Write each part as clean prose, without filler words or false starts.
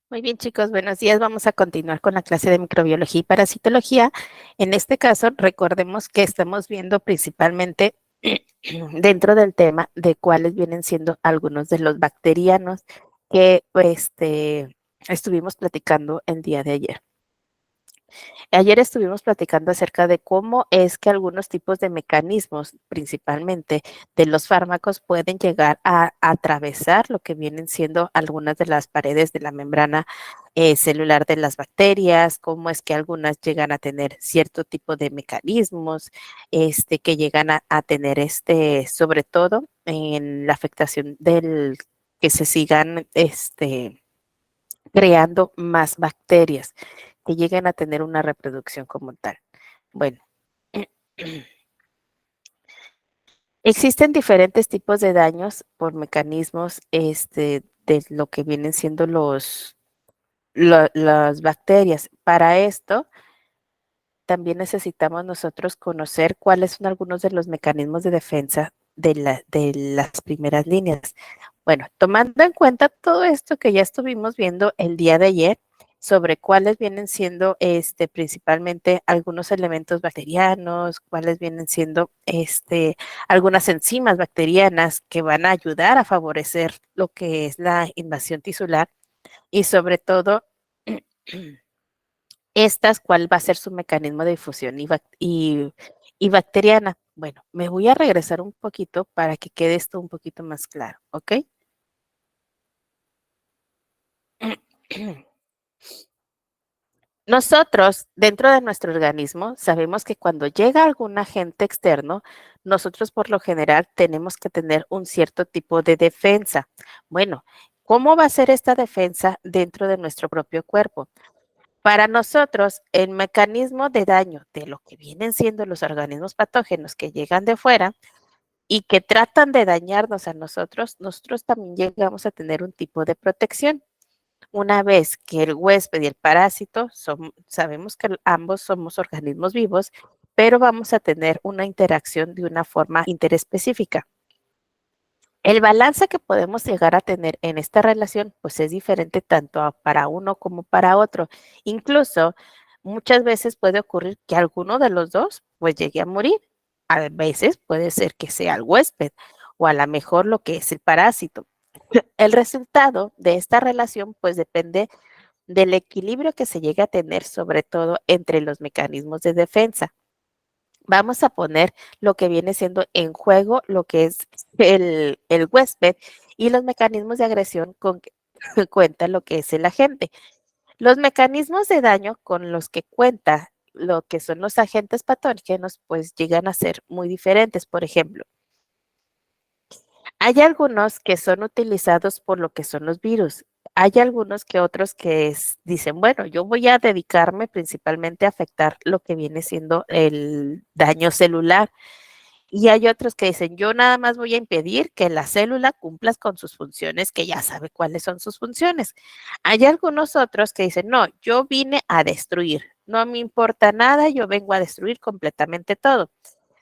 Muy bien, chicos, buenos días. Vamos a continuar con la clase de microbiología y parasitología. En este caso, recordemos que estamos viendo principalmente dentro del tema de cuáles vienen siendo algunos de los bacterianos que estuvimos platicando el día de ayer. Ayer estuvimos platicando acerca de cómo es que algunos tipos de mecanismos, principalmente de los fármacos, pueden llegar a atravesar lo que vienen siendo algunas de las paredes de la membrana celular de las bacterias, cómo es que algunas llegan a tener cierto tipo de mecanismos, que llegan a tener sobre todo en la afectación del que se sigan, creando más bacterias que lleguen a tener una reproducción como tal. Bueno, existen diferentes tipos de daños por mecanismos de lo que vienen siendo las bacterias. Para esto, también necesitamos nosotros conocer cuáles son algunos de los mecanismos de defensa de las primeras líneas. Bueno, tomando en cuenta todo esto que ya estuvimos viendo el día de ayer, sobre cuáles vienen siendo principalmente algunos elementos bacterianos, cuáles vienen siendo algunas enzimas bacterianas que van a ayudar a favorecer lo que es la invasión tisular y sobre todo cuál va a ser su mecanismo de difusión y bacteriana. Bueno, me voy a regresar un poquito para que quede esto un poquito más claro, ¿ok? Nosotros, dentro de nuestro organismo, sabemos que cuando llega algún agente externo, nosotros por lo general tenemos que tener un cierto tipo de defensa. Bueno, ¿cómo va a ser esta defensa dentro de nuestro propio cuerpo? Para nosotros, el mecanismo de daño de lo que vienen siendo los organismos patógenos que llegan de fuera y que tratan de dañarnos a nosotros, nosotros también llegamos a tener un tipo de protección. Una vez que el huésped y el parásito sabemos que ambos somos organismos vivos, pero vamos a tener una interacción de una forma interespecífica. El balance que podemos llegar a tener en esta relación, pues es diferente tanto para uno como para otro. Incluso muchas veces puede ocurrir que alguno de los dos pues llegue a morir. A veces puede ser que sea el huésped o a lo mejor lo que es el parásito. El resultado de esta relación pues depende del equilibrio que se llegue a tener, sobre todo entre los mecanismos de defensa. Vamos a poner lo que viene siendo en juego, lo que es el huésped y los mecanismos de agresión con que cuenta lo que es el agente. Los mecanismos de daño con los que cuenta lo que son los agentes patógenos, pues llegan a ser muy diferentes. Por ejemplo, hay algunos que son utilizados por lo que son los virus. Hay algunos que otros que dicen, bueno, yo voy a dedicarme principalmente a afectar lo que viene siendo el daño celular. Y hay otros que dicen, yo nada más voy a impedir que la célula cumpla con sus funciones, que ya sabe cuáles son sus funciones. Hay algunos otros que dicen, no, yo vine a destruir, no me importa nada, yo vengo a destruir completamente todo.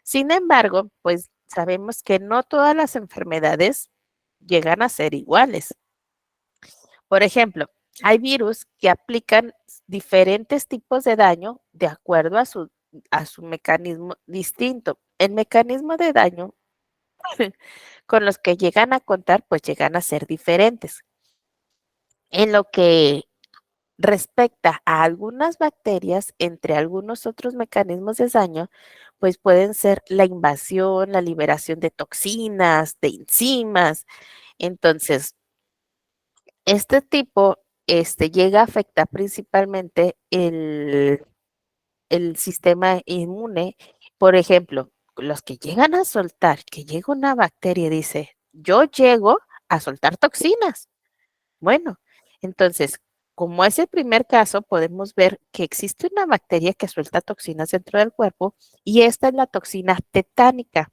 Sin embargo, pues sabemos que no todas las enfermedades llegan a ser iguales. Por ejemplo, hay virus que aplican diferentes tipos de daño de acuerdo a su mecanismo distinto. El mecanismo de daño con los que llegan a contar, pues llegan a ser diferentes. En lo que respecta a algunas bacterias, entre algunos otros mecanismos de daño, pues pueden ser la invasión, la liberación de toxinas, de enzimas. Entonces, este tipo llega a afectar principalmente el sistema inmune. Por ejemplo, los que llegan a soltar, que llega una bacteria y dice, yo llego a soltar toxinas. Bueno, entonces, como es el primer caso, podemos ver que existe una bacteria que suelta toxinas dentro del cuerpo y esta es la toxina tetánica.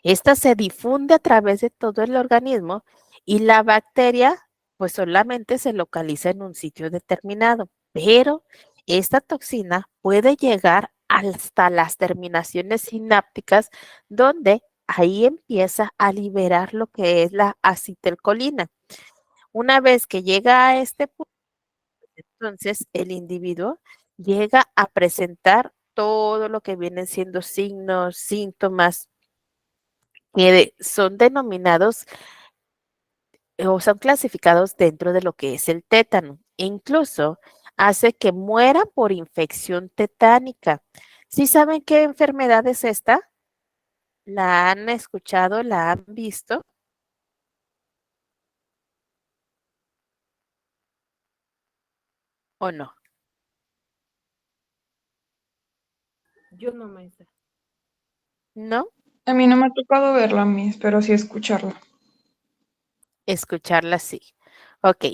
Esta se difunde a través de todo el organismo y la bacteria pues solamente se localiza en un sitio determinado, pero esta toxina puede llegar hasta las terminaciones sinápticas donde ahí empieza a liberar lo que es la acetilcolina. Una vez que llega a este punto, entonces el individuo llega a presentar todo lo que vienen siendo signos, síntomas que son denominados o son clasificados dentro de lo que es el tétano. E incluso hace que mueran por infección tetánica. ¿Sí saben qué enfermedad es esta? ¿La han escuchado? ¿La han visto o no? Yo no, maestra. ¿No? A mí no me ha tocado verla, Miss, pero sí escucharla. Escucharla sí. Ok.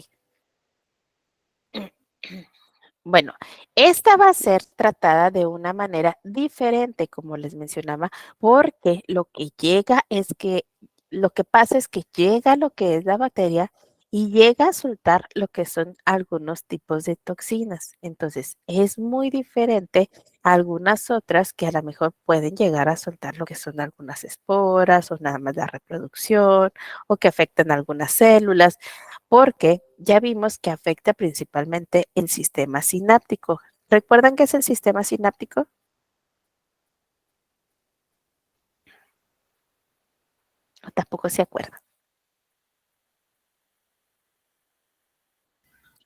Bueno, esta va a ser tratada de una manera diferente, como les mencionaba, porque lo que llega es que, lo que pasa es que llega lo que es la bacteria y llega a soltar lo que son algunos tipos de toxinas. Entonces, es muy diferente a algunas otras que a lo mejor pueden llegar a soltar lo que son algunas esporas o nada más la reproducción o que afectan algunas células porque ya vimos que afecta principalmente el sistema sináptico. ¿Recuerdan qué es el sistema sináptico? O tampoco se acuerdan.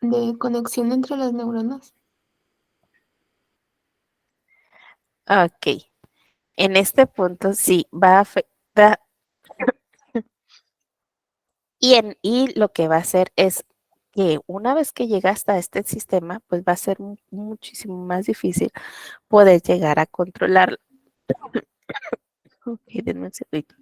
De conexión entre las neuronas. Ok, en este punto sí va a afectar y lo que va a hacer es que una vez que llega hasta este sistema, pues va a ser muchísimo más difícil poder llegar a controlarlo. Ok, denme un segundito.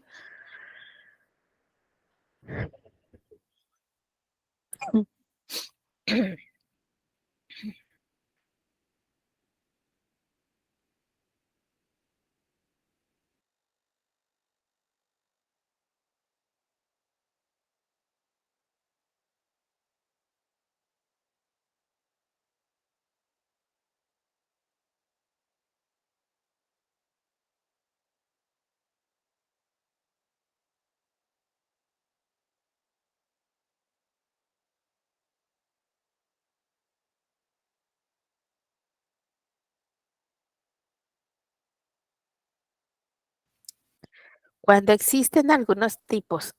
Cuando existen algunos tipos,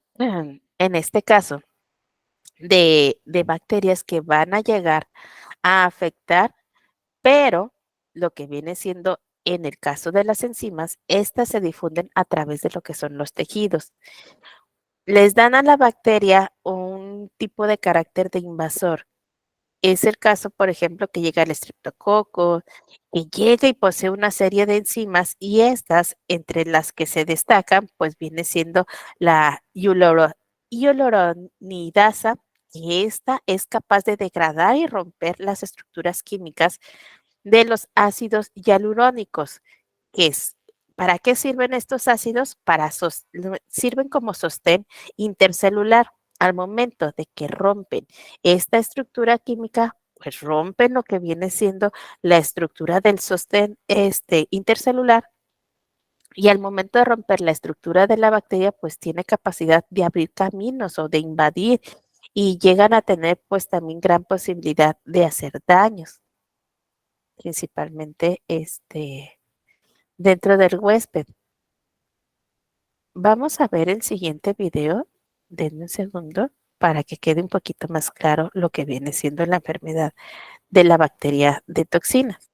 en este caso, de bacterias que van a llegar a afectar, pero lo que viene siendo en el caso de las enzimas, estas se difunden a través de lo que son los tejidos. Les dan a la bacteria un tipo de carácter de invasor. Es el caso, por ejemplo, que llega el estreptococo, que llega y posee una serie de enzimas y estas, entre las que se destacan, pues viene siendo la hialuronidasa, que esta es capaz de degradar y romper las estructuras químicas de los ácidos hialurónicos, que es, ¿para qué sirven estos ácidos? Sirven como sostén intercelular. Al momento de que rompen esta estructura química, pues rompen lo que viene siendo la estructura del sostén intercelular y al momento de romper la estructura de la bacteria, pues tiene capacidad de abrir caminos o de invadir y llegan a tener pues también gran posibilidad de hacer daños, principalmente dentro del huésped. Vamos a ver el siguiente video. Denme un segundo para que quede un poquito más claro lo que viene siendo la enfermedad de la bacteria de toxinas.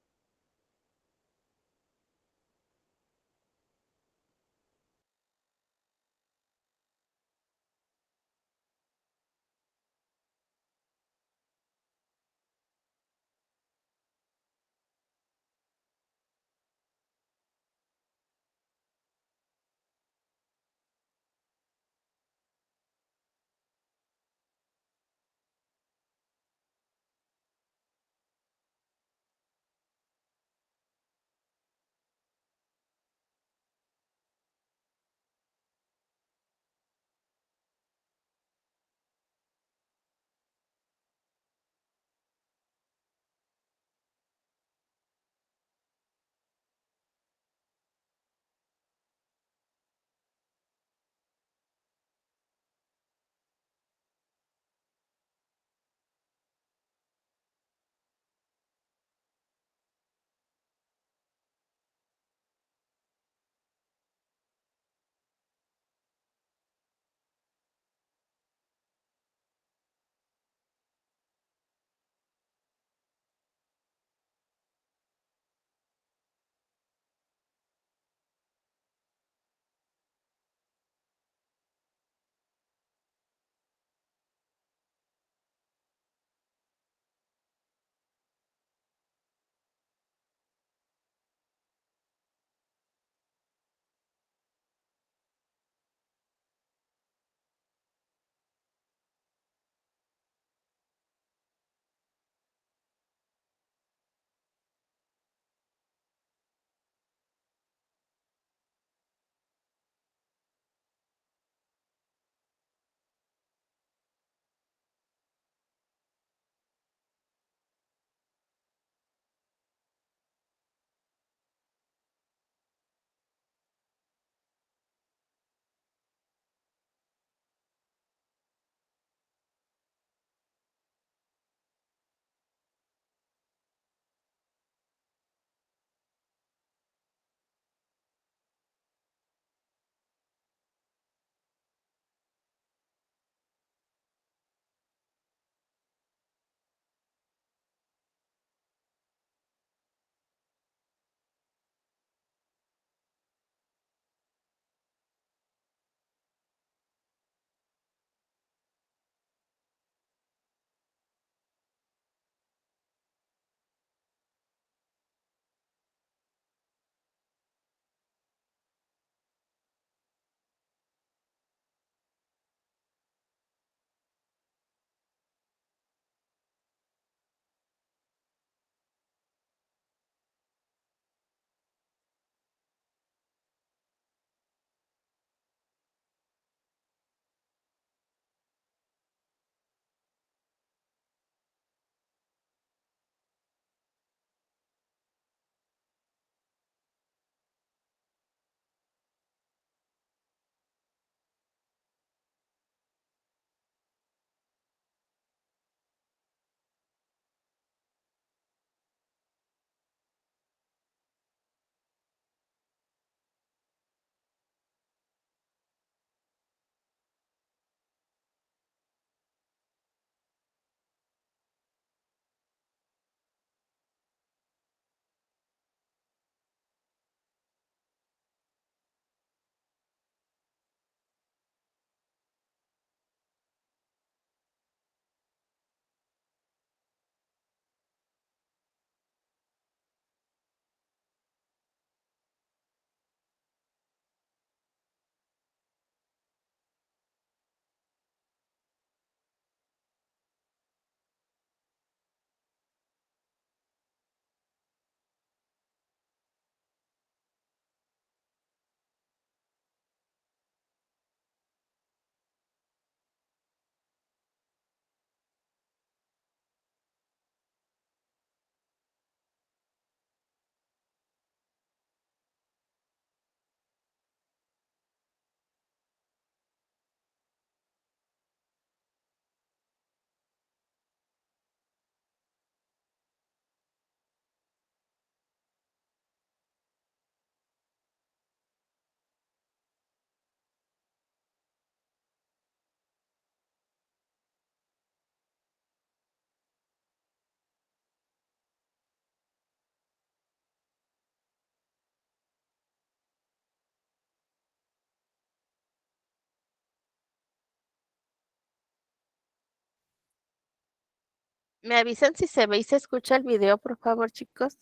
¿Me avisan si se ve y se escucha el video, por favor, chicos?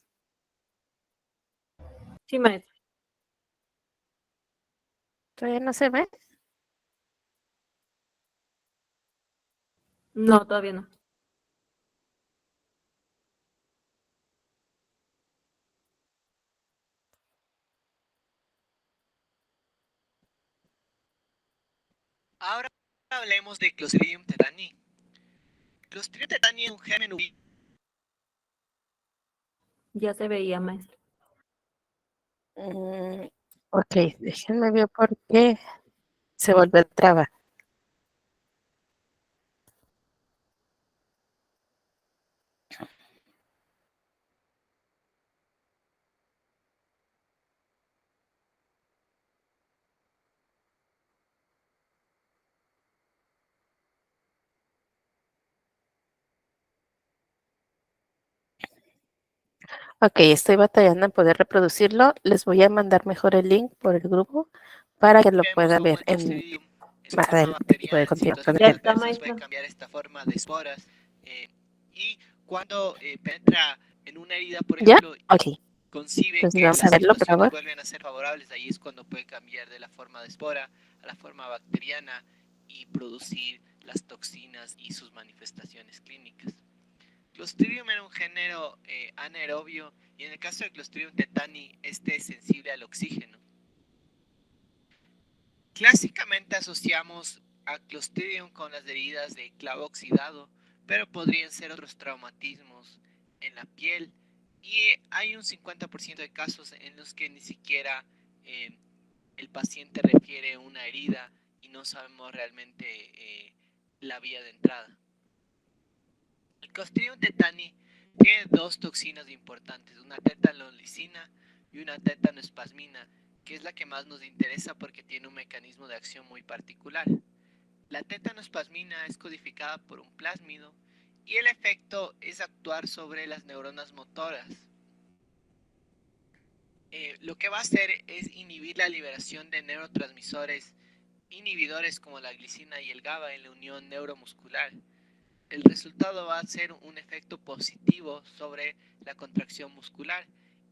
Sí, maestra. ¿Todavía no se ve? No, todavía no. Ahora hablemos de Clostridium tetani. Clostridium tetani es un germen Ya se veía, maestra. Ok, déjenme ver por qué se vuelve a trabar. Ok, estoy batallando en poder reproducirlo. Les voy a mandar mejor el link por el grupo para que lo vemos puedan cómo ver el en Clostridium es más una forma adelante y poder bacteriana en continuar con situaciones el Ya tema. está, adversas, puede maestra. cambiar esta forma de esporas y cuando penetra en una herida, por ¿Ya? ejemplo, Ok, concibe entonces que vamos a las verlo, por situaciones favor. vuelven a ser favorables, ahí es cuando puede cambiar de la forma de espora a la forma bacteriana y producir las toxinas y sus manifestaciones clínicas. Clostridium era un género anaerobio y en el caso de Clostridium tetani, este es sensible al oxígeno. Clásicamente asociamos a Clostridium con las heridas de clavo oxidado, pero podrían ser otros traumatismos en la piel y hay un 50% de casos en los que ni siquiera el paciente refiere una herida y no sabemos realmente la vía de entrada. El Clostridium tetani tiene dos toxinas importantes, una tetanolicina y una tetanoespasmina, que es la que más nos interesa porque tiene un mecanismo de acción muy particular. La tetanoespasmina es codificada por un plásmido y el efecto es actuar sobre las neuronas motoras. Lo que va a hacer es inhibir la liberación de neurotransmisores inhibidores como la glicina y el GABA en la unión neuromuscular. El resultado va a ser un efecto positivo sobre la contracción muscular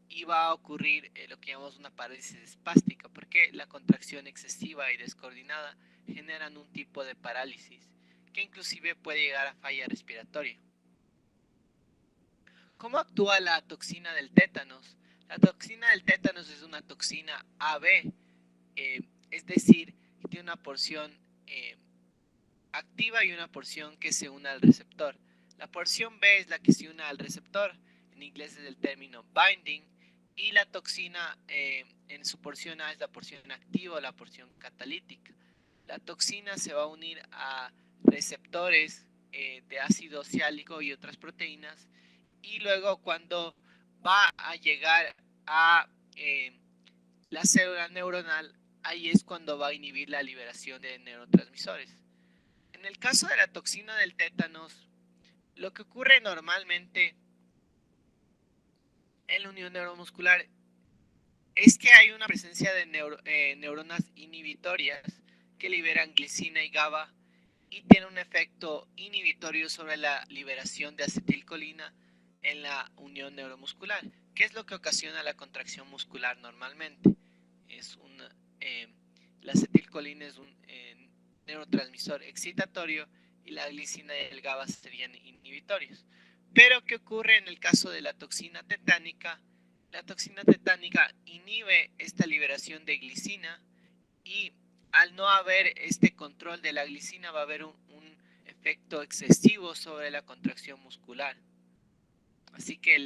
y va a ocurrir lo que llamamos una parálisis espástica, porque la contracción excesiva y descoordinada generan un tipo de parálisis que inclusive puede llegar a falla respiratoria. ¿Cómo actúa la toxina del tétanos? La toxina del tétanos es una toxina AB, es decir, tiene una porción activa y una porción que se une al receptor. La porción B es la que se une al receptor, en inglés es el término binding, y la toxina en su porción A es la porción activa o la porción catalítica. La toxina se va a unir a receptores de ácido ciálico y otras proteínas, y luego cuando va a llegar a la célula neuronal, ahí es cuando va a inhibir la liberación de neurotransmisores. En el caso de la toxina del tétanos, lo que ocurre normalmente en la unión neuromuscular es que hay una presencia de neuronas inhibitorias que liberan glicina y GABA y tiene un efecto inhibitorio sobre la liberación de acetilcolina en la unión neuromuscular, que es lo que ocasiona la contracción muscular normalmente. Es eh, la acetilcolina es un neurotransmisor excitatorio y la glicina y el GABA serían inhibitorios. Pero, ¿qué ocurre en el caso de la toxina tetánica? La toxina tetánica inhibe esta liberación de glicina y al no haber este control de la glicina va a haber un efecto excesivo sobre la contracción muscular. Así que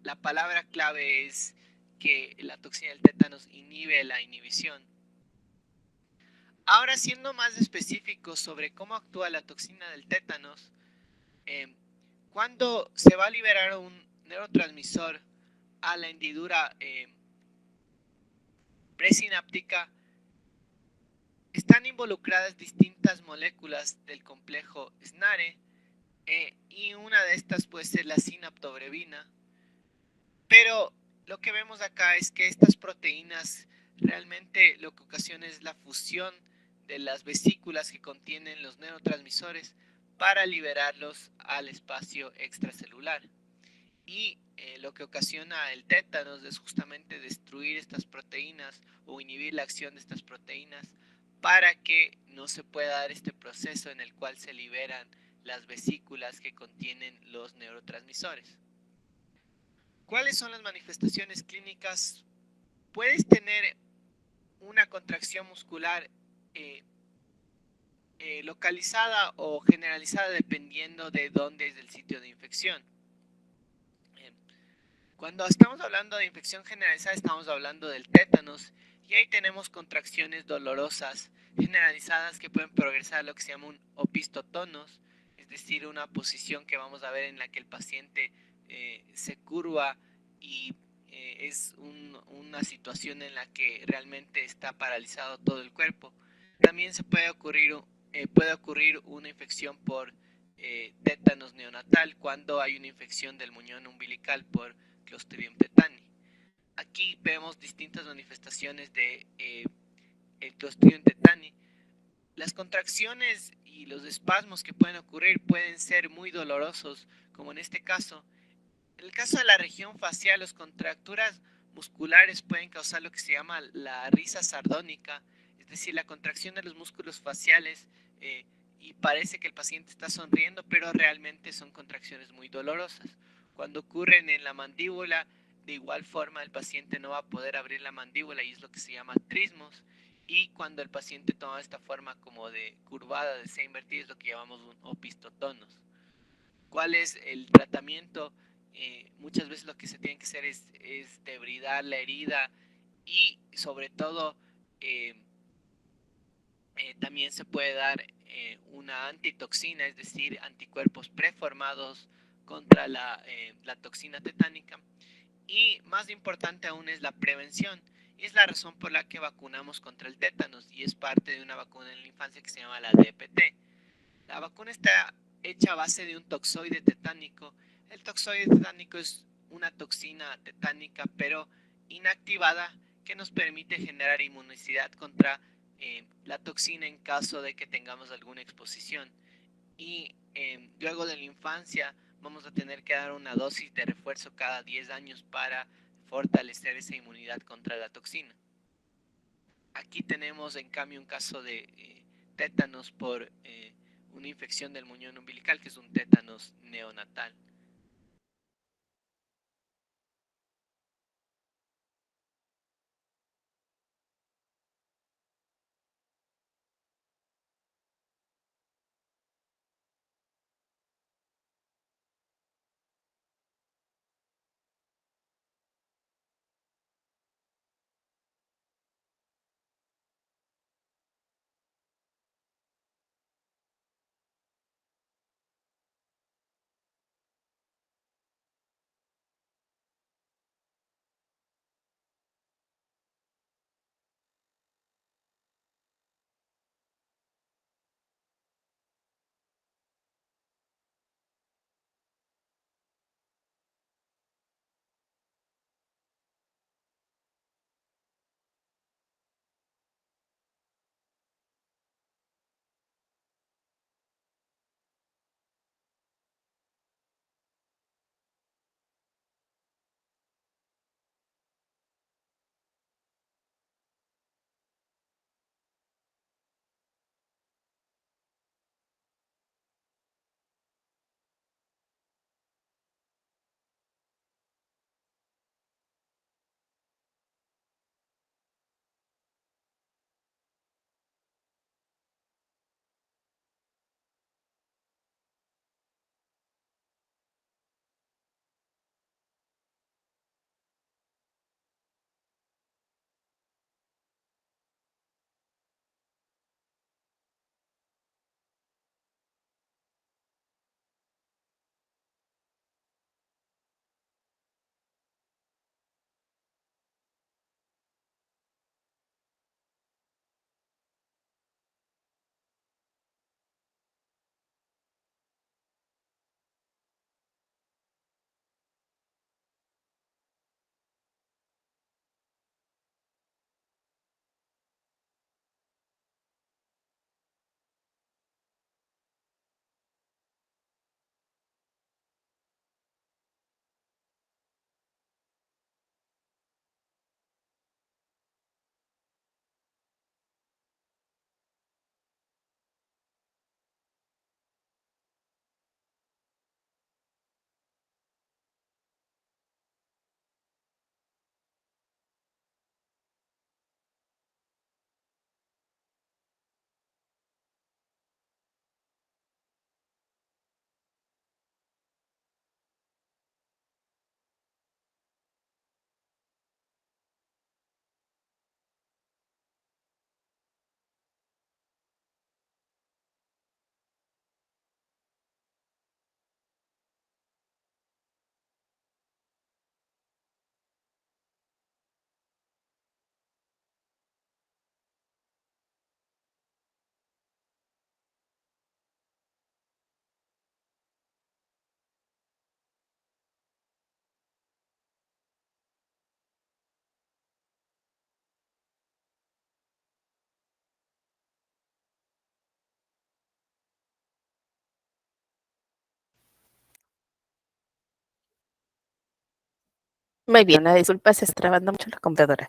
la palabra clave es que la toxina del tétanos inhibe la inhibición. Ahora, siendo más específicos sobre cómo actúa la toxina del tétanos, cuando se va a liberar un neurotransmisor a la hendidura presináptica, están involucradas distintas moléculas del complejo SNARE y una de estas puede ser la sinaptobrevina. Pero lo que vemos acá es que estas proteínas realmente lo que ocasiona es la fusión de las vesículas que contienen los neurotransmisores para liberarlos al espacio extracelular. Y lo que ocasiona el tétanos es justamente destruir estas proteínas o inhibir la acción de estas proteínas para que no se pueda dar este proceso en el cual se liberan las vesículas que contienen los neurotransmisores. ¿Cuáles son las manifestaciones clínicas? Puedes tener una contracción muscular eh, localizada o generalizada dependiendo de dónde es el sitio de infección. Cuando estamos hablando de infección generalizada estamos hablando del tétanos y ahí tenemos contracciones dolorosas generalizadas que pueden progresar a lo que se llama un opistotonos, es decir, una posición que vamos a ver en la que el paciente se curva y es una situación en la que realmente está paralizado todo el cuerpo. También se puede ocurrir una infección por tétanos neonatal cuando hay una infección del muñón umbilical por Clostridium tetani. Aquí vemos distintas manifestaciones de el Clostridium tetani. Las contracciones y los espasmos que pueden ocurrir pueden ser muy dolorosos, como en este caso. En el caso de la región facial, las contracturas musculares pueden causar lo que se llama la risa sardónica, es decir, la contracción de los músculos faciales y parece que el paciente está sonriendo, pero realmente son contracciones muy dolorosas. Cuando ocurren en la mandíbula, de igual forma el paciente no va a poder abrir la mandíbula y es lo que se llama trismos. Y cuando el paciente toma esta forma como de curvada, de C invertida, es lo que llamamos un opistotonos. ¿Cuál es el tratamiento? Muchas veces lo que se tiene que hacer es debridar la herida y sobre todo también se puede dar una antitoxina, es decir, anticuerpos preformados contra la toxina tetánica. Y más importante aún es la prevención. Y es la razón por la que vacunamos contra el tétanos y es parte de una vacuna en la infancia que se llama la DPT. La vacuna está hecha a base de un toxoide tetánico. El toxoide tetánico es una toxina tetánica pero inactivada que nos permite generar inmunicidad contra la toxina en caso de que tengamos alguna exposición. Y luego de la infancia vamos a tener que dar una dosis de refuerzo cada 10 años para fortalecer esa inmunidad contra la toxina. Aquí tenemos en cambio un caso de tétanos por una infección del muñón umbilical, que es un tétanos neonatal. Muy bien, una disculpa, se está trabando mucho la computadora.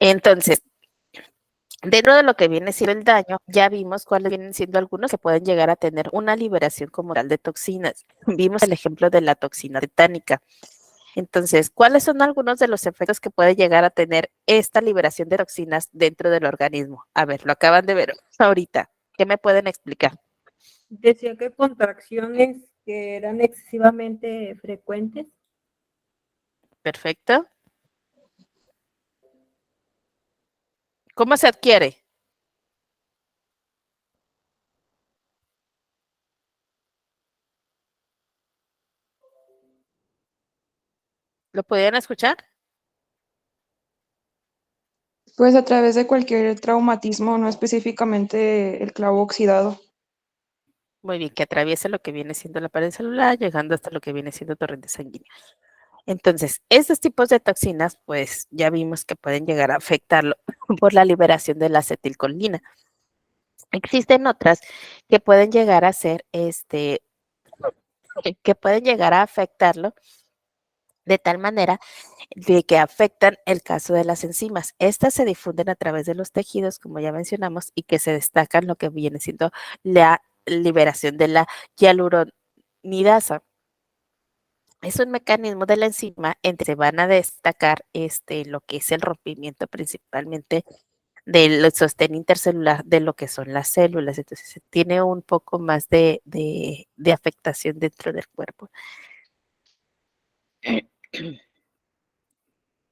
Entonces, dentro de lo que viene siendo el daño, ya vimos cuáles vienen siendo algunos que pueden llegar a tener una liberación como tal de toxinas. Vimos el ejemplo de la toxina tetánica. Entonces, ¿cuáles son algunos de los efectos que puede llegar a tener esta liberación de toxinas dentro del organismo? A ver, lo acaban de ver ahorita. ¿Qué me pueden explicar? Decía que contracciones que eran excesivamente frecuentes. Perfecto. ¿Cómo se adquiere? ¿Lo podían escuchar? Pues a través de cualquier traumatismo, no específicamente el clavo oxidado. Muy bien, que atraviesa lo que viene siendo la pared celular, llegando hasta lo que viene siendo torrente sanguíneo. Entonces, estos tipos de toxinas, pues ya vimos que pueden llegar a afectarlo por la liberación de la acetilcolina. Existen otras que pueden llegar a ser, que pueden llegar a afectarlo de tal manera de que afectan el caso de las enzimas. Estas se difunden a través de los tejidos, como ya mencionamos, y que se destacan lo que viene siendo la liberación de la hialuronidasa. Es un mecanismo de la enzima en que se van a destacar lo que es el rompimiento principalmente del sostén intercelular de lo que son las células. Entonces, se tiene un poco más de afectación dentro del cuerpo.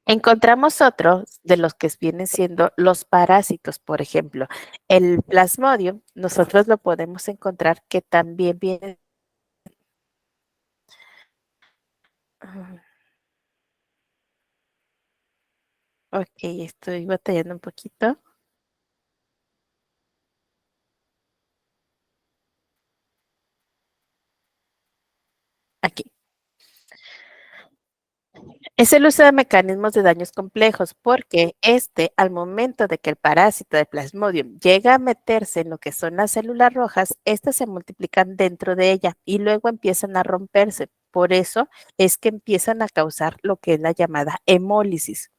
Encontramos otros de los que vienen siendo los parásitos, por ejemplo. El plasmodium, nosotros lo podemos encontrar que también viene. Ah, ok, estoy batallando un poquito. Aquí. Es el uso de mecanismos de daños complejos, porque al momento de que el parásito de Plasmodium llega a meterse en lo que son las células rojas, estas se multiplican dentro de ella y luego empiezan a romperse. Por eso es que empiezan a causar lo que es la llamada hemólisis.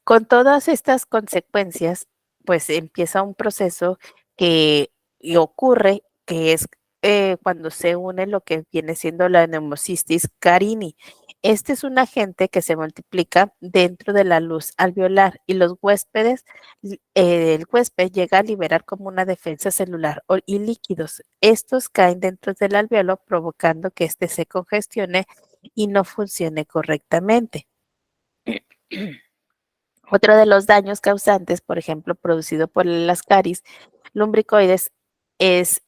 Con todas estas consecuencias, pues empieza un proceso que y ocurre, que es cuando se une lo que viene siendo la neumocistis carini. Este es un agente que se multiplica dentro de la luz alveolar y los huéspedes, el huésped llega a liberar como una defensa celular y líquidos. Estos caen dentro del alveolo provocando que éste se congestione y no funcione correctamente. Otro de los daños causantes, por ejemplo, producido por el ascaris lumbricoides, es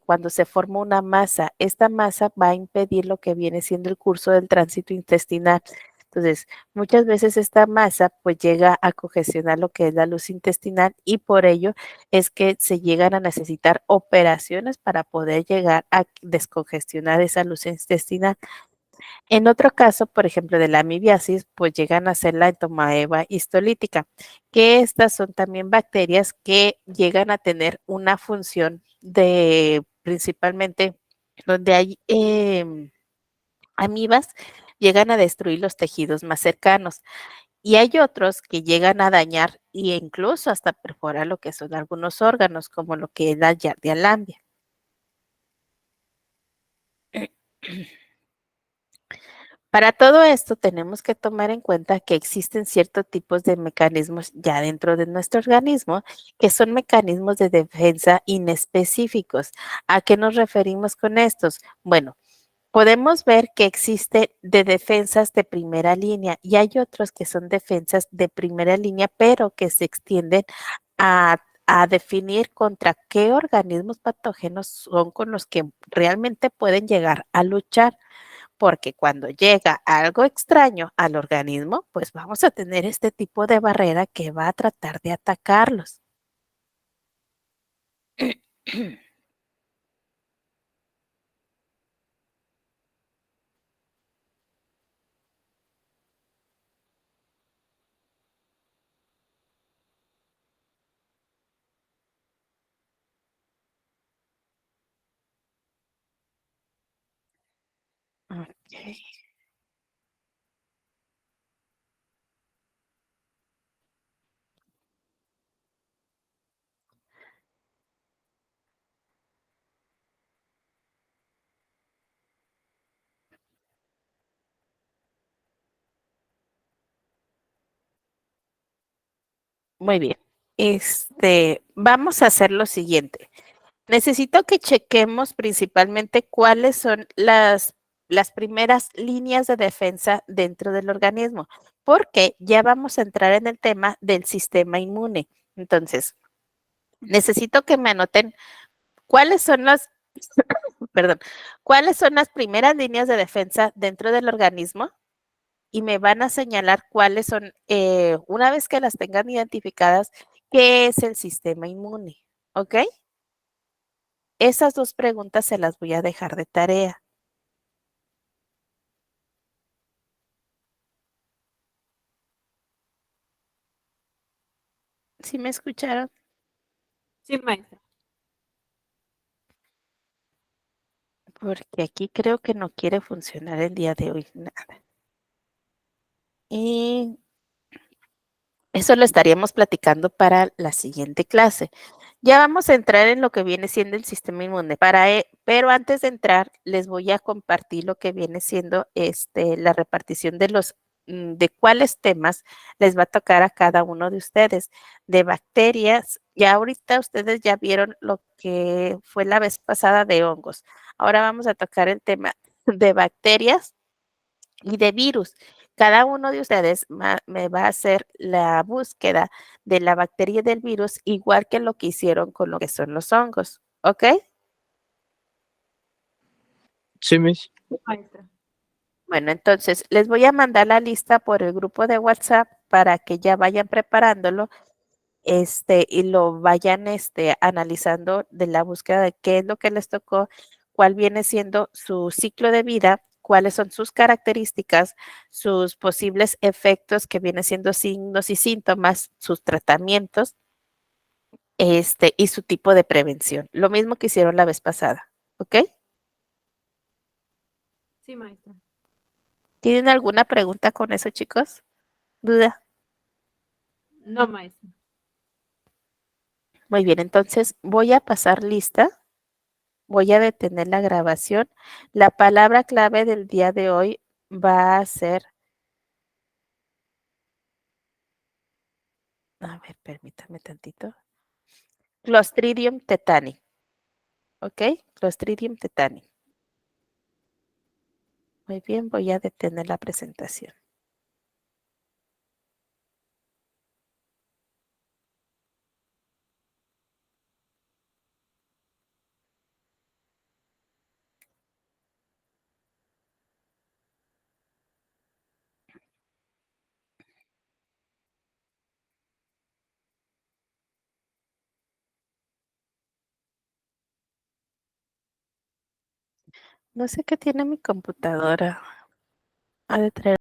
cuando se forma una masa. Esta masa va a impedir lo que viene siendo el curso del tránsito intestinal. Entonces, muchas veces esta masa pues llega a congestionar lo que es la luz intestinal y por ello es que se llegan a necesitar operaciones para poder llegar a descongestionar esa luz intestinal. En otro caso, por ejemplo, de la amibiasis, pues llegan a ser la entomoeba histolítica, que estas son también bacterias que llegan a tener una función de principalmente donde hay amibas, llegan a destruir los tejidos más cercanos. Y hay otros que llegan a dañar e incluso hasta perforar lo que son algunos órganos, como lo que es la Giardia lambia. Para todo esto tenemos que tomar en cuenta que existen ciertos tipos de mecanismos ya dentro de nuestro organismo que son mecanismos de defensa inespecíficos. ¿A qué nos referimos con estos? Bueno, podemos ver que existe de defensas de primera línea y hay otros que son defensas de primera línea, pero que se extienden a definir contra qué organismos patógenos son con los que realmente pueden llegar a luchar porque cuando llega algo extraño al organismo, pues vamos a tener este tipo de barrera que va a tratar de atacarlos. Ok. Muy bien. Vamos a hacer lo siguiente. Necesito que chequemos principalmente cuáles son las primeras líneas de defensa dentro del organismo, porque ya vamos a entrar en el tema del sistema inmune. Entonces, necesito que me anoten cuáles son las, perdón, cuáles son las primeras líneas de defensa dentro del organismo y me van a señalar cuáles son, una vez que las tengan identificadas, qué es el sistema inmune. ¿Ok? Esas dos preguntas se las voy a dejar de tarea. ¿Sí me escucharon? Sí, maestra. Porque aquí creo que no quiere funcionar el día de hoy nada. Y eso lo estaríamos platicando para la siguiente clase. Ya vamos a entrar en lo que viene siendo el sistema inmune. Pero antes de entrar, les voy a compartir lo que viene siendo la repartición de cuáles temas les va a tocar a cada uno de ustedes. De bacterias, ya ahorita ustedes ya vieron lo que fue la vez pasada de hongos. Ahora vamos a tocar el tema de bacterias y de virus. Cada uno de ustedes me va a hacer la búsqueda de la bacteria y del virus, igual que lo que hicieron con lo que son los hongos. ¿Ok? Sí, Miss. Maestra. Bueno, entonces les voy a mandar la lista por el grupo de WhatsApp para que ya vayan preparándolo y lo vayan analizando de la búsqueda de qué es lo que les tocó, cuál viene siendo su ciclo de vida, cuáles son sus características, sus posibles efectos que vienen siendo signos y síntomas, sus tratamientos, y su tipo de prevención. Lo mismo que hicieron la vez pasada, ¿ok? Sí, maestra. ¿Tienen alguna pregunta con eso, chicos? ¿Duda? No, maestra. Muy bien, entonces voy a pasar lista. Voy a detener la grabación. La palabra clave del día de hoy va a ser, a ver, permítame tantito. Clostridium tetani. ¿Ok? Clostridium tetani. Muy bien, voy a detener la presentación. No sé qué tiene mi computadora. Ha de traer